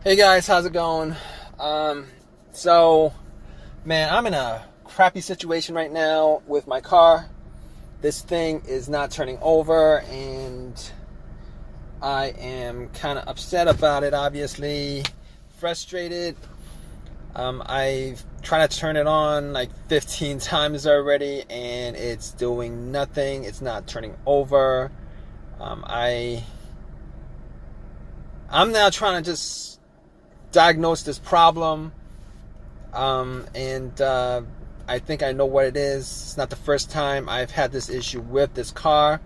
Hey guys, how's it going? So, man, I'm in a crappy situation right now with my car. This thing is not turning over, and I am kind of upset about it, obviously. Frustrated. I've tried to turn it on like 15 times already, and it's doing nothing. It's not turning over. I'm now trying to just diagnose this problem, and I think I know what it is. It's not the first time I've had this issue with this car,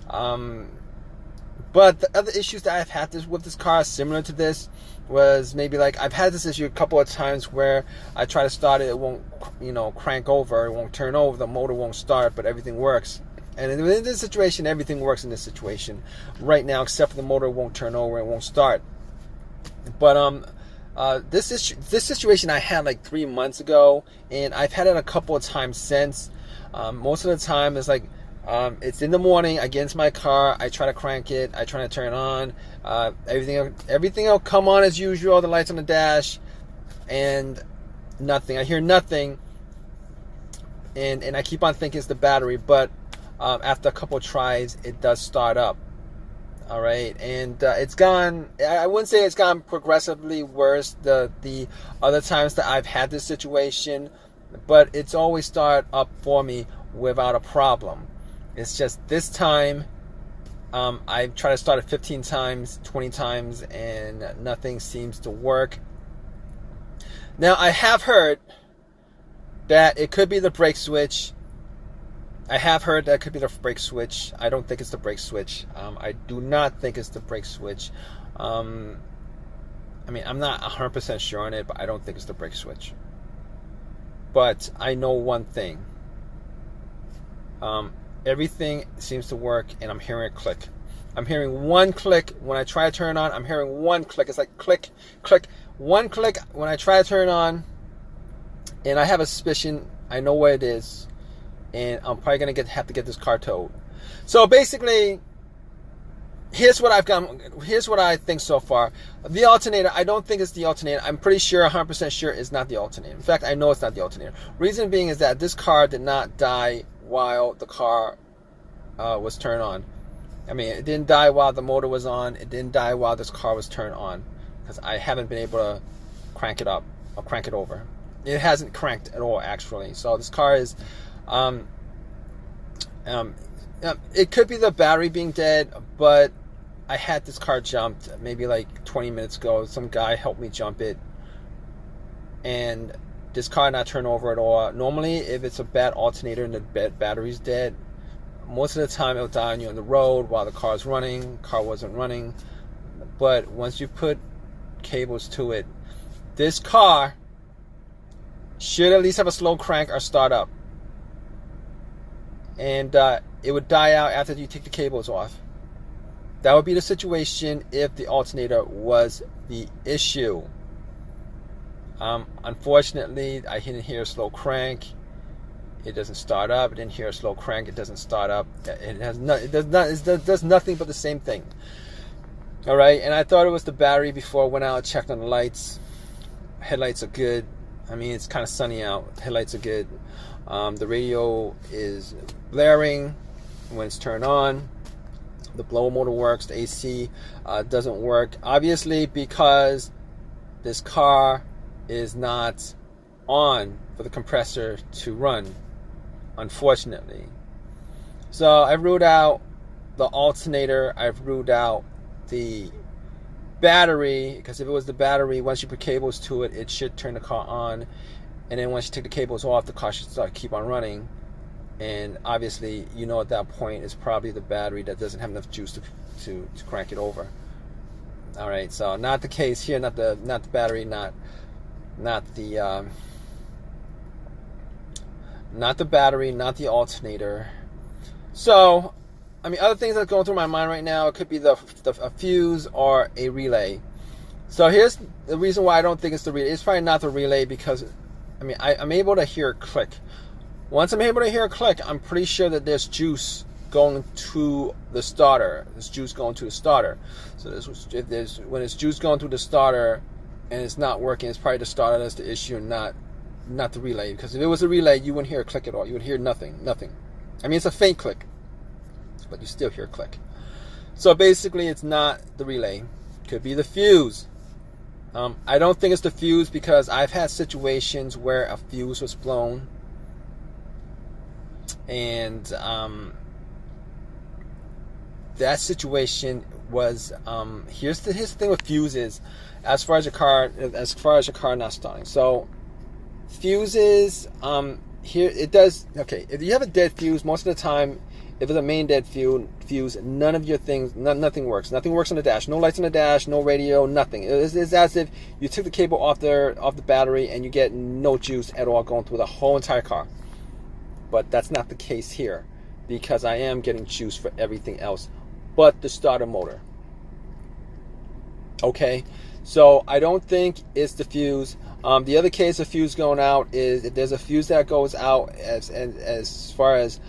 but the other issues that I've had with this car similar to this was maybe like I've had this issue a couple of times where I try to start it, it won't crank over, it won't turn over, the motor won't start, but everything works. And in this situation, everything works in this situation right now, except for the motor won't turn over and won't start. But this situation I had like 3 months ago, and I've had it a couple of times since. Most of the time it's like it's in the morning, I get into my car, I try to crank it, I try to turn it on, everything will come on as usual, the lights on the dash, and nothing. I hear nothing, and I keep on thinking it's the battery, but after a couple of tries it does start up. All right, and it's gone. I wouldn't say it's gone progressively worse the other times that I've had this situation, but it's always started up for me without a problem. It's just this time I've tried to start it 15 times, 20 times, and nothing seems to work. Now, I have heard that it could be the brake switch. I have heard that could be the brake switch. I don't think it's the brake switch. I do not think it's the brake switch. I mean, I'm not 100% sure on it, but I don't think it's the brake switch. But I know one thing. Everything seems to work, and I'm hearing a click. I'm hearing one click when I try to turn it on. I'm hearing one click. It's like click, click, one click when I try to turn it on. And I have a suspicion. I know what it is. And I'm probably gonna have to get this car towed. So basically, here's what I think so far. The alternator, I don't think it's the alternator. I'm pretty sure, 100% sure, it's not the alternator. In fact, I know it's not the alternator. Reason being is that this car did not die while the car was turned on. I mean, it didn't die while the motor was on. It didn't die while this car was turned on, because I haven't been able to crank it up or crank it over. It hasn't cranked at all, actually. So this car is it could be the battery being dead, but I had this car jumped maybe like 20 minutes ago. Some guy helped me jump it, and this car not turn over at all. Normally, if it's a bad alternator and the battery's dead, most of the time it'll die on you on the road while the car's running. Car wasn't running, but once you put cables to it, this car should at least have a slow crank or start up. And it would die out after you take the cables off. That would be the situation if the alternator was the issue. Unfortunately, I didn't hear a slow crank. It doesn't start up. I didn't hear a slow crank. It doesn't start up. It does nothing but the same thing. All right, and I thought it was the battery before I went out and checked on the lights. Headlights are good. I mean, it's kind of sunny out. Headlights are good. The radio is blaring when it's turned on. The blower motor works. The AC doesn't work, obviously, because this car is not on for the compressor to run, unfortunately. So I've ruled out the alternator. I've ruled out the battery, because if it was the battery, once you put cables to it, it should turn the car on. And then once you take the cables off, the car should keep on running. And obviously, at that point, it's probably the battery that doesn't have enough juice to crank it over. All right, so not the case here, not the battery, not the battery, not the alternator. So, I mean, other things that's going through my mind right now, it could be a fuse or a relay. So here's the reason why I don't think it's the relay. It's probably not the relay, because I mean, I'm able to hear a click. Once I'm able to hear a click, I'm pretty sure that there's juice going to the starter. There's juice going to the starter. So when there's juice going to the starter, and it's not working, it's probably the starter that's the issue, and not the relay. Because if it was a relay, you wouldn't hear a click at all. You would hear nothing. I mean, it's a faint click, but you still hear a click. So basically, it's not the relay. Could be the fuse. I don't think it's the fuse, because I've had situations where a fuse was blown, and that situation was here's the thing with fuses, as far as your car not starting. So fuses, here it does. Okay, if you have a dead fuse, most of the time, if it's a main dead fuse, none of your things, nothing works. Nothing works on the dash. No lights on the dash, no radio, nothing. It's as if you took the cable off the battery and you get no juice at all going through the whole entire car. But that's not the case here, because I am getting juice for everything else but the starter motor. Okay, so I don't think it's the fuse. The other case of fuse going out is if there's a fuse that goes out as far as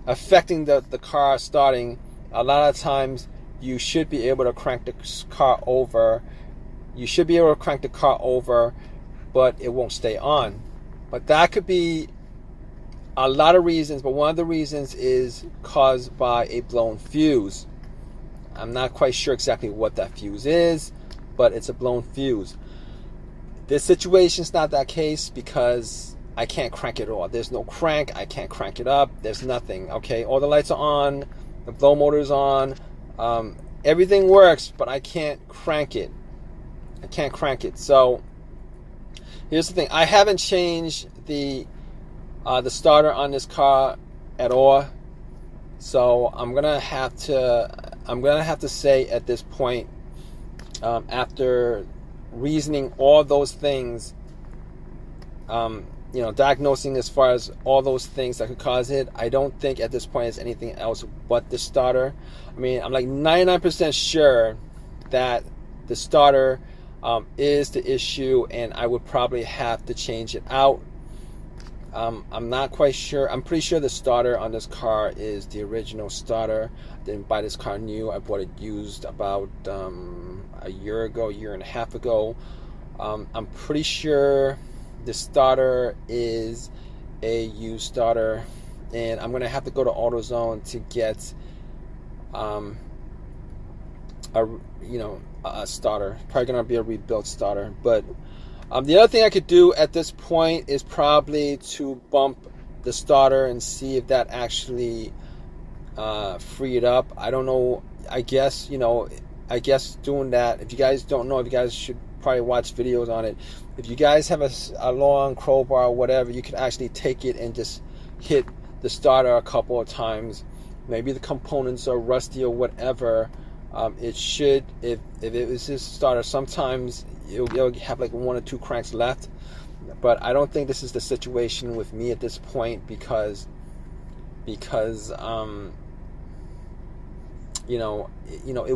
affecting the car starting. A lot of times you should be able to crank the car over. But it won't stay on. But that could be a lot of reasons, but one of the reasons is caused by a blown fuse. I'm not quite sure exactly what that fuse is, but it's a blown fuse. This situation's not that case, because I can't crank it at all. There's no crank. I can't crank it up. There's nothing. Okay, all the lights are on. The blow motor's on. Everything works, but I can't crank it. So here's the thing. I haven't changed the starter on this car at all. So I'm gonna have to say at this point, after reasoning all those things, diagnosing as far as all those things that could cause it, I don't think at this point it's anything else but the starter. I mean, I'm like 99% sure that the starter is the issue, and I would probably have to change it out. I'm not quite sure. I'm pretty sure the starter on this car is the original starter. I didn't buy this car new. I bought it used about a year and a half ago. I'm pretty sure the starter is a used starter, and I'm gonna have to go to AutoZone to get a starter. Probably gonna be a rebuilt starter. But the other thing I could do at this point is probably to bump the starter and see if that actually free it up. I don't know. I guess doing that, if you guys don't know, if you guys should probably watch videos on it. If you guys have a long crowbar or whatever, you could actually take it and just hit the starter a couple of times. Maybe the components are rusty or whatever. It should, if it was this starter, sometimes you'll have like 1 or 2 cranks left. But I don't think this is the situation with me at this point, because it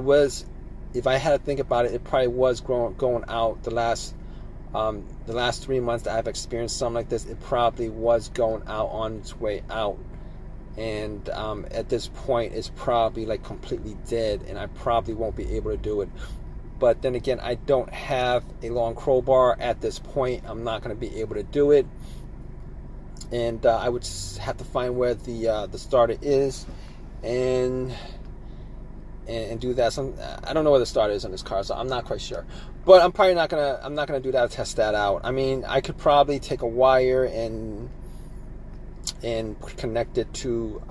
was, if I had to think about it, it probably was going out the last 3 months that I've experienced something like this. It probably was going out on its way out, and at this point it's probably like completely dead, and I probably won't be able to do it. But then again, I don't have a long crowbar at this point. I'm not going to be able to do it, and I would have to find where the starter is and do that. I don't know where the starter is on this car, so I'm not quite sure. But I'm probably not gonna do that to test that out. I mean, I could probably take a wire and connect it to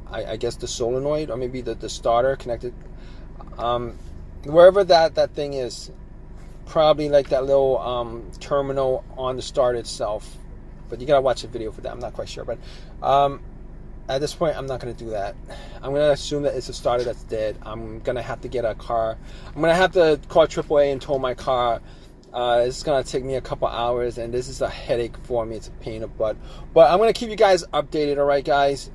I guess the solenoid, or maybe the starter connected wherever that thing is. Probably like that little terminal on the starter itself. But you gotta watch the video for that. I'm not quite sure, but at this point, I'm not going to do that. I'm going to assume that it's a starter that's dead. I'm going to have to get a car. I'm going to have to call AAA and tow my car. It's going to take me a couple hours, and this is a headache for me. It's a pain in the butt. But I'm going to keep you guys updated, all right, guys?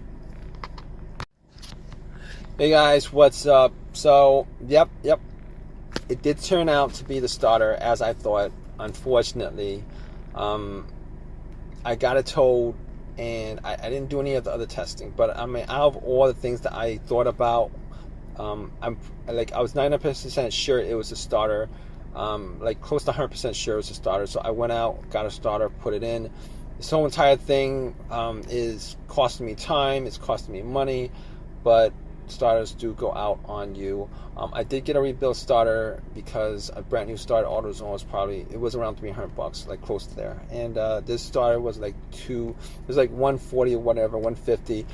Hey, guys, what's up? So, yep. It did turn out to be the starter, as I thought. Unfortunately, I got it towed. And I didn't do any of the other testing, but I mean, out of all the things that I thought about, I was 99% sure it was a starter. like close to 100% sure it was a starter. So I went out, got a starter, put it in. This whole entire thing is costing me time, it's costing me money, but starters do go out on you. I did get a rebuilt starter because a brand new starter AutoZone was around $300, like close to there. And this starter was like it was like 140 or whatever, 150.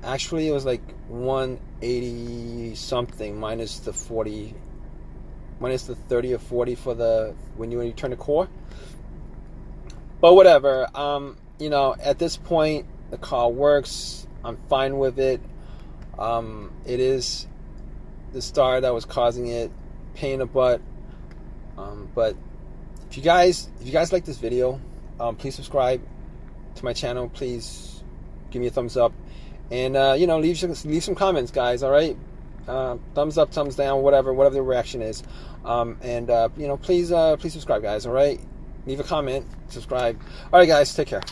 Actually, it was like 180 something minus the 30 or 40 for when you turn the core. But whatever, you know, at this point the car works. I'm fine with it. It is the starter that was causing it, pain in the butt. But if you guys like this video, please subscribe to my channel. Please give me a thumbs up, and you know, leave some comments, guys. All right, thumbs up, thumbs down, whatever the reaction is. And you know, please subscribe, guys. All right, leave a comment, subscribe. All right, guys, take care.